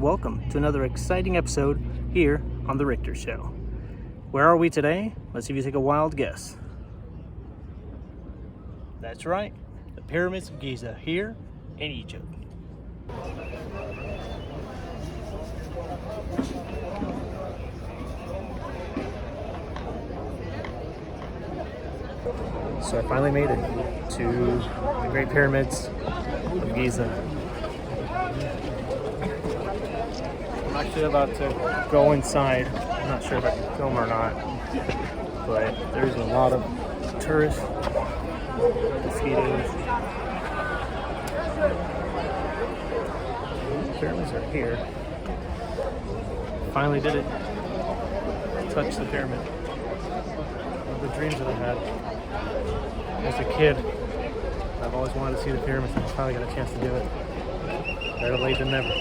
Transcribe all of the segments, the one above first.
welcome to another exciting episode here on The Richter Show. Where are we today? Let's see if you take a wild guess. That's right, the Pyramids of Giza here in Egypt. So I finally made it to the Great Pyramids of Giza. I'm actually about to go inside. I'm not sure if I can film or not, but there's a lot of tourists, mosquitoes. The pyramids are here. Finally did it. Touched the pyramid. One of the dreams that I had as a kid. I've always wanted to see the pyramids, and I finally got a chance to do it. Better late than never.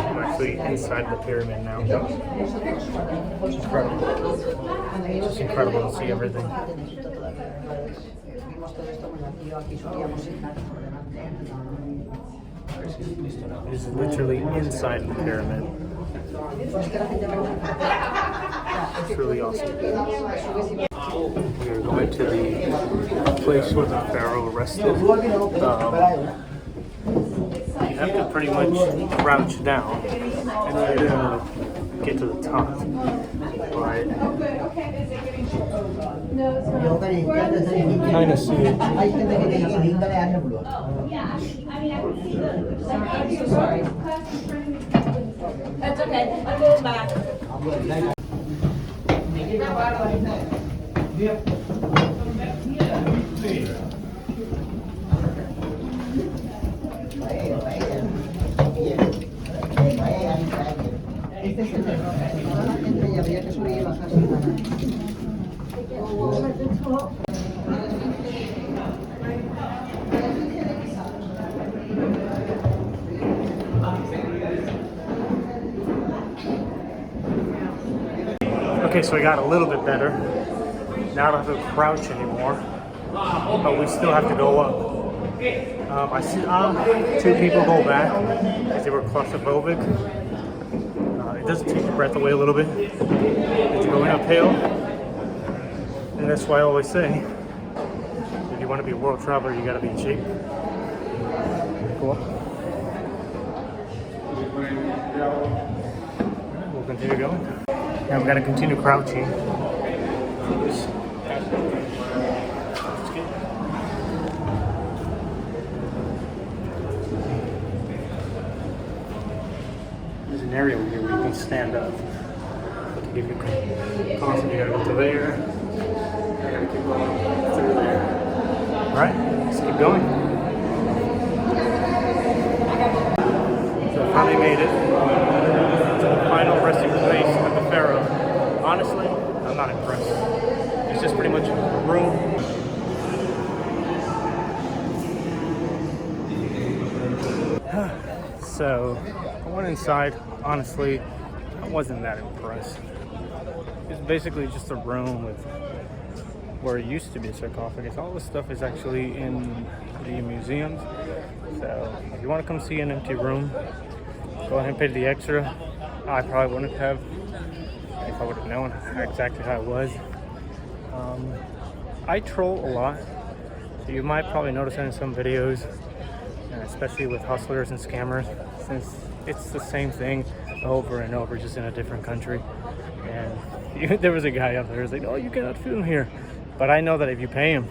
I'm actually inside the pyramid now. It's incredible. It's just incredible to see everything. This is literally inside the pyramid. It's really awesome. We are going to the place where the pharaoh rested. You have to pretty much crouch down in order to get to the top. But kind of see it. That's okay. I'm going back. Okay, so I got a little bit better. Now I don't have to crouch anymore, but we still have to go up. I see two people go back because they were claustrophobic. It does take your breath away a little bit as you're going uphill, and that's why I always say, if you want to be a world traveler, you got to be in shape. Cool. We'll continue going. Now we've got to continue crouching. There's an area here where you can stand up. But to give you constantly, you gotta go to there. I gotta keep going through there. Alright, let's keep going. So I finally made it to the final resting place of the pharaoh. Honestly, I'm not impressed. It's just pretty much a room. So I went inside. Honestly, I wasn't that impressed. It's basically just a room with where it used to be a sarcophagus. All this stuff is actually in the museums. So if you want to come see an empty room, go ahead and pay the extra. I probably wouldn't have if I would have known exactly how it was. I troll a lot, so you might probably notice that in some videos, and especially with hustlers and scammers, since it's the same thing over and over, just in a different country. And there was a guy up there who's like, "Oh, you cannot film here," but I know that if you pay him,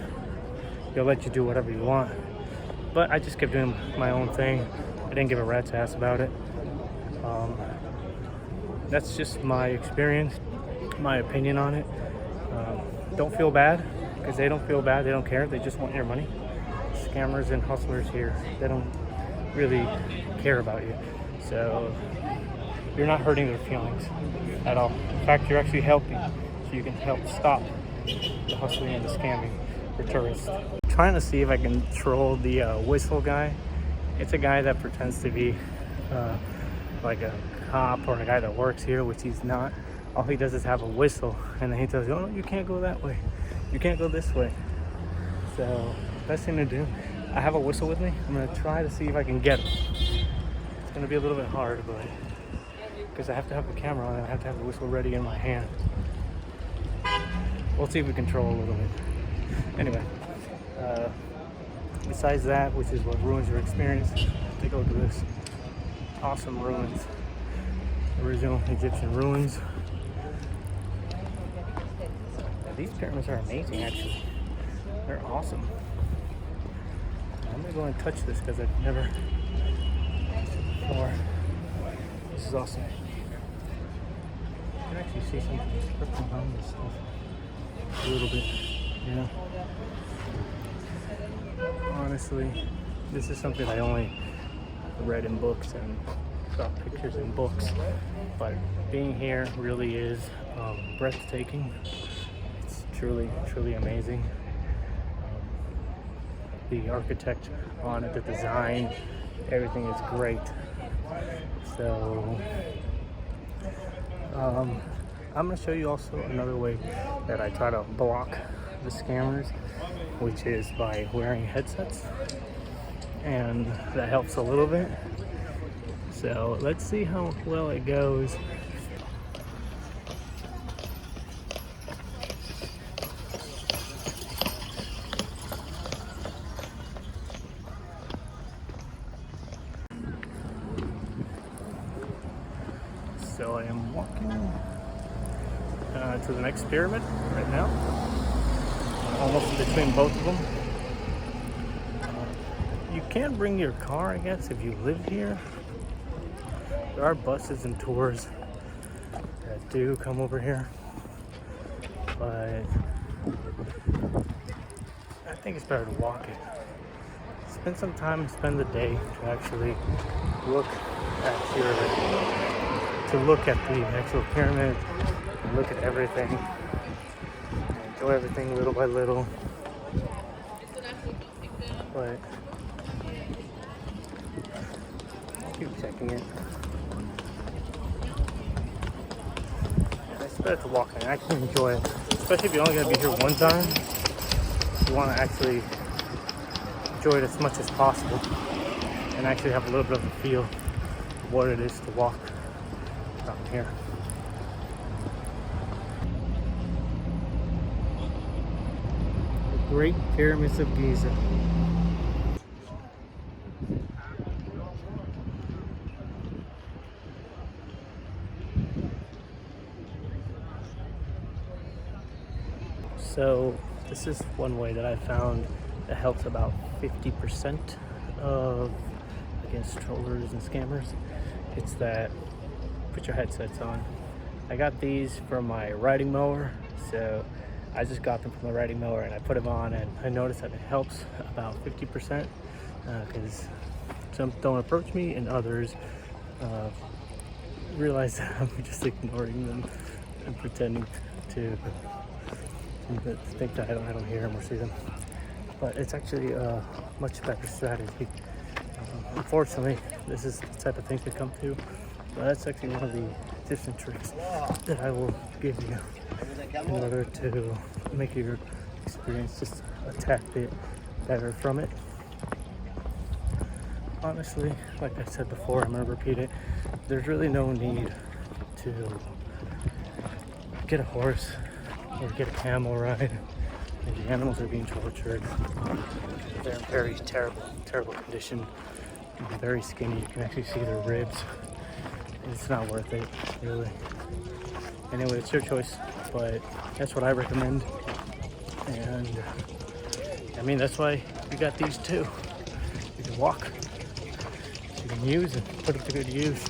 he'll let you do whatever you want. But I just kept doing my own thing. I didn't give a rat's ass about it. That's just my experience, my opinion on it. Don't feel bad, because they don't feel bad, they don't care, they just want your money. Scammers and hustlers here, they don't really care about you. So you're not hurting their feelings at all. In fact, you're actually helping, so you can help stop the hustling and the scamming for tourists. I'm trying to see if I can troll the whistle guy. It's a guy that pretends to be like a cop or a guy that works here, which he's not. All he does is have a whistle, and then he tells you, oh, you can't go that way. You can't go this way. So, best thing to do, I have a whistle with me. I'm gonna try to see if I can get it. It's gonna be a little bit hard, but because I have to have the camera on and I have to have the whistle ready in my hand. We'll see if we control a little bit. Anyway, besides that, which is what ruins your experience, take a look at this. Awesome ruins. Original Egyptian ruins. These pyramids are amazing, actually. They're awesome. I'm gonna go and touch this because I've never touched it before. This is awesome. You can actually see something behind this stuff a little bit, you know. Honestly, this is something I only read in books and saw pictures in books, but being here really is breathtaking. It's truly, truly amazing. The architect on it, the design, everything is great. So I'm going to show you also another way that I try to block the scammers, which is by wearing headsets, and that helps a little bit. So let's see how well it goes. So I am walking to the next pyramid right now, almost between both of them. You can bring your car, I guess, if you live here. There are buses and tours that do come over here, but I think it's better to walk it. Spend some time, spend the day to actually look at the actual pyramid, and look at everything, and enjoy everything little by little. But I'll keep checking it. It's better to walk and actually enjoy it, especially if you're only going to be here one time. You want to actually enjoy it as much as possible and actually have a little bit of a feel of what it is to walk down here. The Great Pyramids of Giza. So this is one way that I found that helps about 50% against trollers and scammers. It's that put your headsets on. I got these from my riding mower, so I just got them from the riding mower and I put them on, and I noticed that it helps about 50% because some don't approach me and others realize that I'm just ignoring them and pretending to think that I don't hear them or see them. But it's actually a much better strategy. Unfortunately, this is the type of things we come to, but that's actually one of the tips and tricks that I will give you in order to make your experience just a tad bit better from it. Honestly, like I said before, I'm going to repeat it, there's really no need to get a horse or get a camel ride. The animals are being tortured. They're in very terrible condition. They're very skinny. You can actually see their ribs. It's not worth it, really. Anyway, it's your choice, but that's what I recommend. And I mean, that's why we got these too. You can walk, you can use and put them to good use.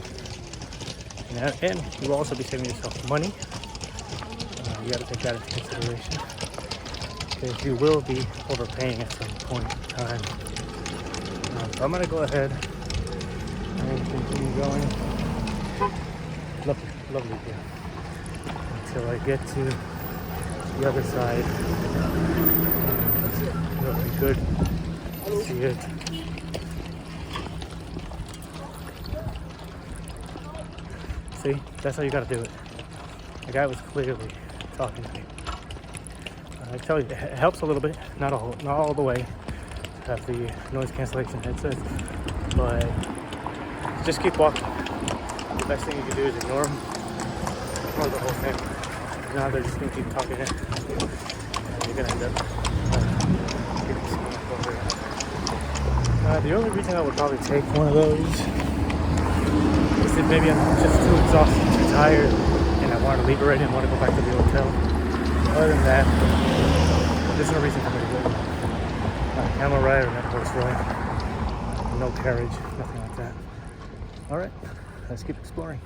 And you will also be saving yourself money. You got to take that into consideration, because you will be overpaying at some point in time. So I'm going to go ahead and continue going. Lovely here. Until I get to the other side. It'll be good to see it. See, that's how you gotta do it. The guy was clearly talking to me. I tell you, it helps a little bit, not all the way, to have the noise cancellation headsets, but just keep walking. The best thing you can do is ignore them, ignore the whole thing. Now they're just gonna keep talking, and you're gonna end up getting smacked over. The only reason I would probably take one of those is if maybe I'm just too exhausted, too tired, and I want to leave already and want to go back to the hotel. Other than that, there's no reason for me to go. Not a camel ride or not a horse ride. No carriage, nothing like that. Alright, let's keep exploring.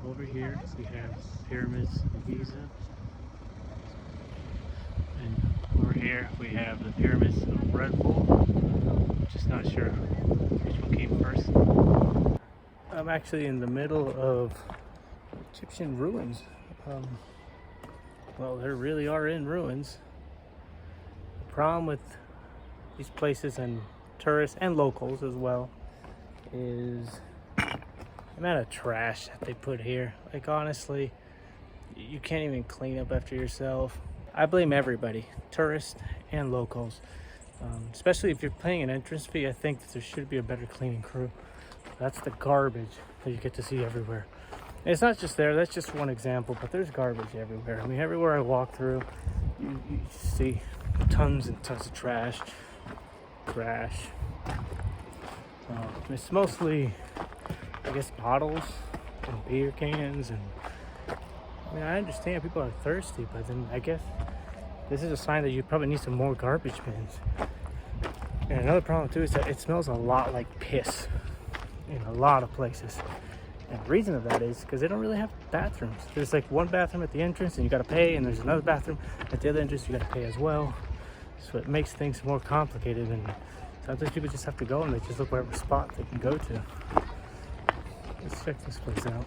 Over here we have Pyramids of Giza. And over here we have the Pyramids of Red Bull. Just not sure which one came first. I'm actually in the middle of Egyptian ruins. Well, they really are in ruins. The problem with these places and tourists and locals as well is the amount of trash that they put here. Like, honestly, you can't even clean up after yourself. I blame everybody, tourists and locals. Especially if you're paying an entrance fee, I think that there should be a better cleaning crew. That's the garbage that you get to see everywhere. And it's not just there, that's just one example, but there's garbage everywhere. I mean, everywhere I walk through, you see tons and tons of trash. It's mostly, I guess, bottles and beer cans, and I mean, I understand people are thirsty, but then I guess this is a sign that you probably need some more garbage bins. And another problem too is that it smells a lot like piss in a lot of places. And the reason of that is because they don't really have bathrooms. There's like one bathroom at the entrance and you gotta pay, and there's another bathroom at the other entrance you gotta pay as well. So it makes things more complicated, and sometimes people just have to go and they just look whatever spot they can go to. Let's check this place out.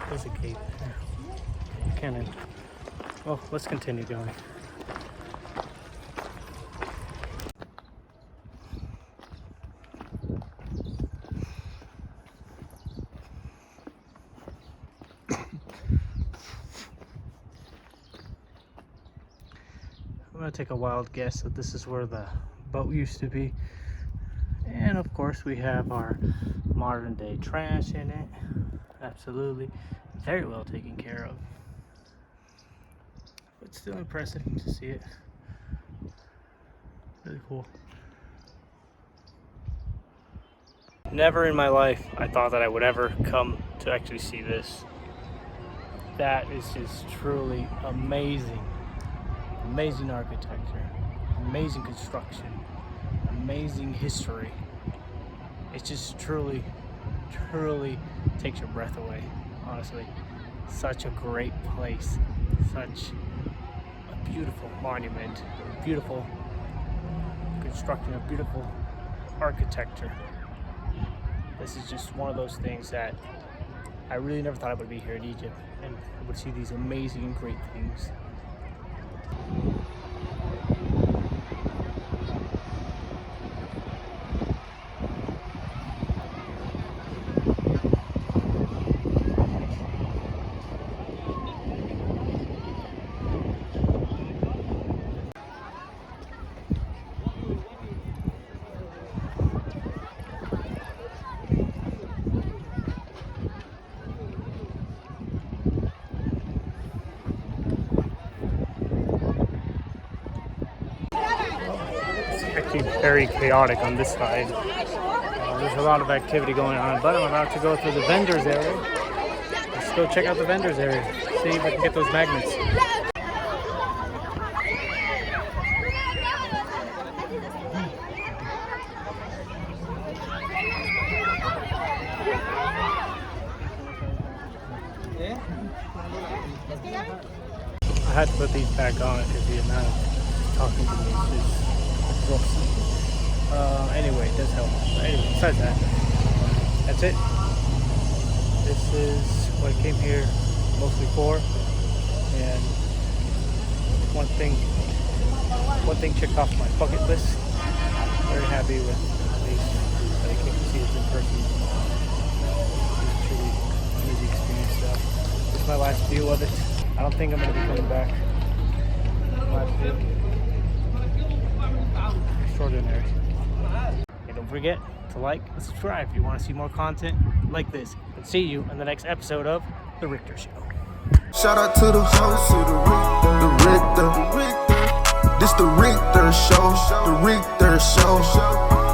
There's a gate there. You can't enter. Well, let's continue going. I'm gonna take a wild guess that this is where the boat used to be. And of course we have our modern day trash in it. Absolutely. Very well taken care of. But still impressive to see it. Really cool. Never in my life I thought that I would ever come to actually see this. That is just truly amazing. Amazing architecture, amazing construction, amazing history. It just truly takes your breath away, honestly. Such a great place, such a beautiful monument, beautiful construction, a beautiful architecture. This is just one of those things that I really never thought I would be here in Egypt and I would see these amazing, great things. Very chaotic on this side. There's a lot of activity going on, but I'm about to go through the vendors area. Let's go check out the vendors area, see if I can get those magnets. I had to put these back on because the amount of talking to me is just exhausting. Anyway, it does help. But anyway, besides that, that's it. This is what I came here mostly for. And one thing checked off my bucket list. very happy with these. I came to see this in person. It's truly amazing experience. This is my last view of it. I don't think I'm going to be coming back. Last view. Extraordinary. And don't forget to like and subscribe if you want to see more content like this. And see you in the next episode of The Richter Show. Shout out to the host, the Richter. This the Richter Show, the Richter Show.